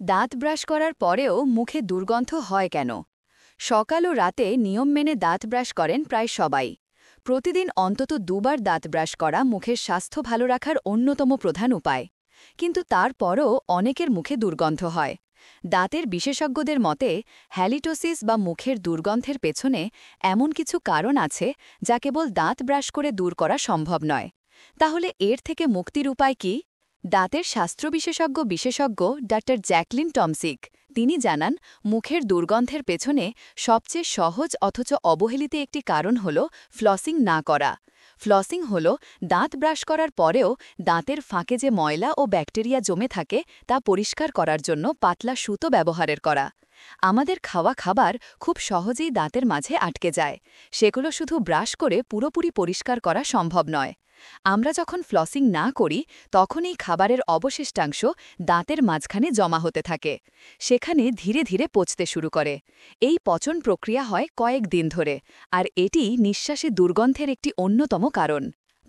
দাঁত ব্রাশ করার পরেও মুখে দুর্গন্ধ হয় কেন? সকাল ও রাতে নিয়ম মেনে দাঁত ব্রাশ করেন প্রায় সবাই। প্রতিদিন অন্তত দুবার দাঁত ব্রাশ করা মুখের স্বাস্থ্য ভালো রাখার অন্যতম প্রধান উপায়। কিন্তু তারপরও অনেকের মুখে দুর্গন্ধ হয়। দাঁতের বিশেষজ্ঞদের মতে হ্যালিটোসিস বা মুখের দুর্গন্ধের পেছনে এমন কিছু কারণ আছে যা কেবল দাঁত ব্রাশ করে দূর করা সম্ভব নয়। তাহলে এর থেকে মুক্তির উপায় কি? দাঁতের স্বাস্থ্য বিশেষজ্ঞ ডা জ্যাকলিন টমসিক তিনি জানান, মুখের দুর্গন্ধের পেছনে সবচেয়ে সহজ অথচ অবহেলিত একটি কারণ হল ফ্লসিং না করা। ফ্লসিং হল দাঁত ব্রাশ করার পরেও দাঁতের ফাঁকে যে ময়লা ও ব্যাকটেরিয়া জমে থাকে তা পরিষ্কার করার জন্য পাতলা সুতো ব্যবহারের করা। আমাদের খাওয়া খাবার খুব সহজেই দাঁতের মাঝে আটকে যায়, সেগুলো শুধু ব্রাশ করে পুরোপুরি পরিষ্কার করা সম্ভব নয়। আমরা যখন ফ্লসিং না করি তখন এই খাবারের অবশিষ্টাংশ দাঁতের মাঝখানে জমা হতে থাকে, সেখানে ধীরে ধীরে পচতে শুরু করে। এই পচন প্রক্রিয়া হয় কয়েক দিন ধরে, আর এটি নিঃশ্বাসে দুর্গন্ধের একটি অন্যতম কারণ।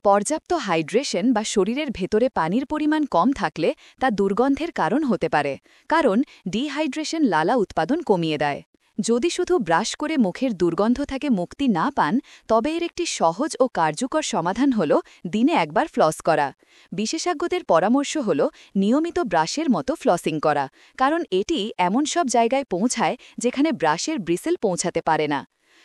পর্যাপ্ত হাইড্রেশন বা শরীরের ভেতরে পানির পরিমাণ কম থাকলে তা দুর্গন্ধের কারণ হতে পারে, কারণ ডিহাইড্রেশন লালা উৎপাদন কমিয়ে দেয়। যদি শুধু ব্রাশ করে মুখের দুর্গন্ধ থেকে মুক্তি না পান, তবে এর একটি সহজ ও কার্যকর সমাধান হল দিনে একবার ফ্লস করা। বিশেষজ্ঞদের পরামর্শ হল নিয়মিত ব্রাশের মতো ফ্লসিং করা, কারণ এটি এমন সব জায়গায় পৌঁছায় যেখানে ব্রাশের ব্রিসেল পৌঁছাতে পারে না।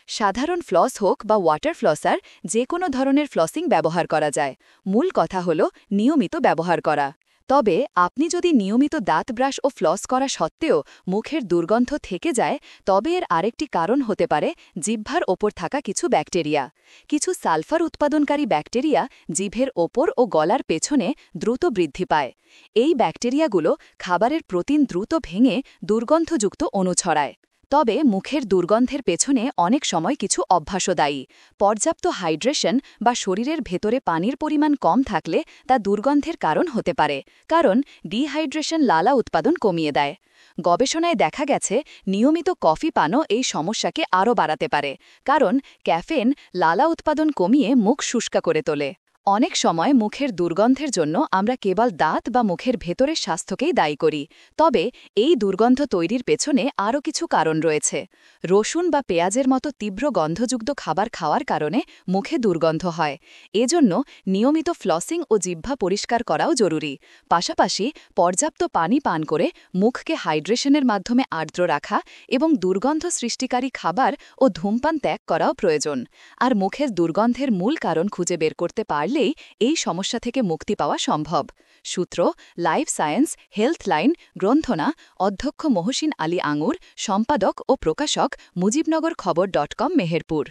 সাধারণ ফ্লস হোক বা ওয়াটার ফ্লসার, যে কোনো ধরনের ফ্লসিং ব্যবহার করা যায়। মূল কথা হল নিয়মিত ব্যবহার করা। তবে আপনি যদি নিয়মিত দাঁত ব্রাশ ও ফ্লস করা সত্ত্বেও মুখের দুর্গন্ধ থেকে যায়, তবে এর আরেকটি কারণ হতে পারে জিহ্বার ওপর থাকা কিছু ব্যাকটেরিয়া। কিছু সালফার উৎপাদনকারী ব্যাকটেরিয়া জিভের ওপর ও গলার পেছনে দ্রুত বৃদ্ধি পায়। এই ব্যাকটেরিয়াগুলো খাবারের প্রোটিন দ্রুত ভেঙে দুর্গন্ধযুক্ত অণু ছড়ায়। তবে মুখের দুর্গন্ধের পেছনে অনেক সময় কিছু অভ্যাসও দায়ী। পর্যাপ্ত হাইড্রেশন বা শরীরের ভেতরে পানির পরিমাণ কম থাকলে তা দুর্গন্ধের কারণ হতে পারে, কারণ ডিহাইড্রেশন লালা উৎপাদন কমিয়ে দেয়। গবেষণায় দেখা গেছে নিয়মিত কফি পানও এই সমস্যাকে আরও বাড়াতে পারে, কারণ ক্যাফেন লালা উৎপাদন কমিয়ে মুখ শুষ্কা করে তোলে। অনেক সময় মুখের দুর্গন্ধের জন্য আমরা কেবল দাঁত বা মুখের ভেতরের স্বাস্থ্যকেই দায়ী করি, তবে এই দুর্গন্ধ তৈরির পেছনে আরও কিছু কারণ রয়েছে। রসুন বা পেঁয়াজের মতো তীব্র গন্ধযুক্ত খাবার খাওয়ার কারণে মুখে দুর্গন্ধ হয়। এজন্য নিয়মিত ফ্লসিং ও জিহ্বা পরিষ্কার করাও জরুরি। পাশাপাশি পর্যাপ্ত পানি পান করে মুখকে হাইড্রেশনের মাধ্যমে আর্দ্র রাখা এবং দুর্গন্ধ সৃষ্টিকারী খাবার ও ধূমপান ত্যাগ করাও প্রয়োজন। আর মুখের দুর্গন্ধের মূল কারণ খুঁজে বের করতে পারলেই এই সমস্যা থেকে মুক্তি পাওয়া সম্ভব। সূত্র: লাইফ সায়েন্স হেলথ লাইন, গ্রন্থনা অধ্যক্ষ মহসিন আলী আঙুর, সম্পাদক ও প্রকাশক মুজিবনগর খবর.com, মেহেরপুর।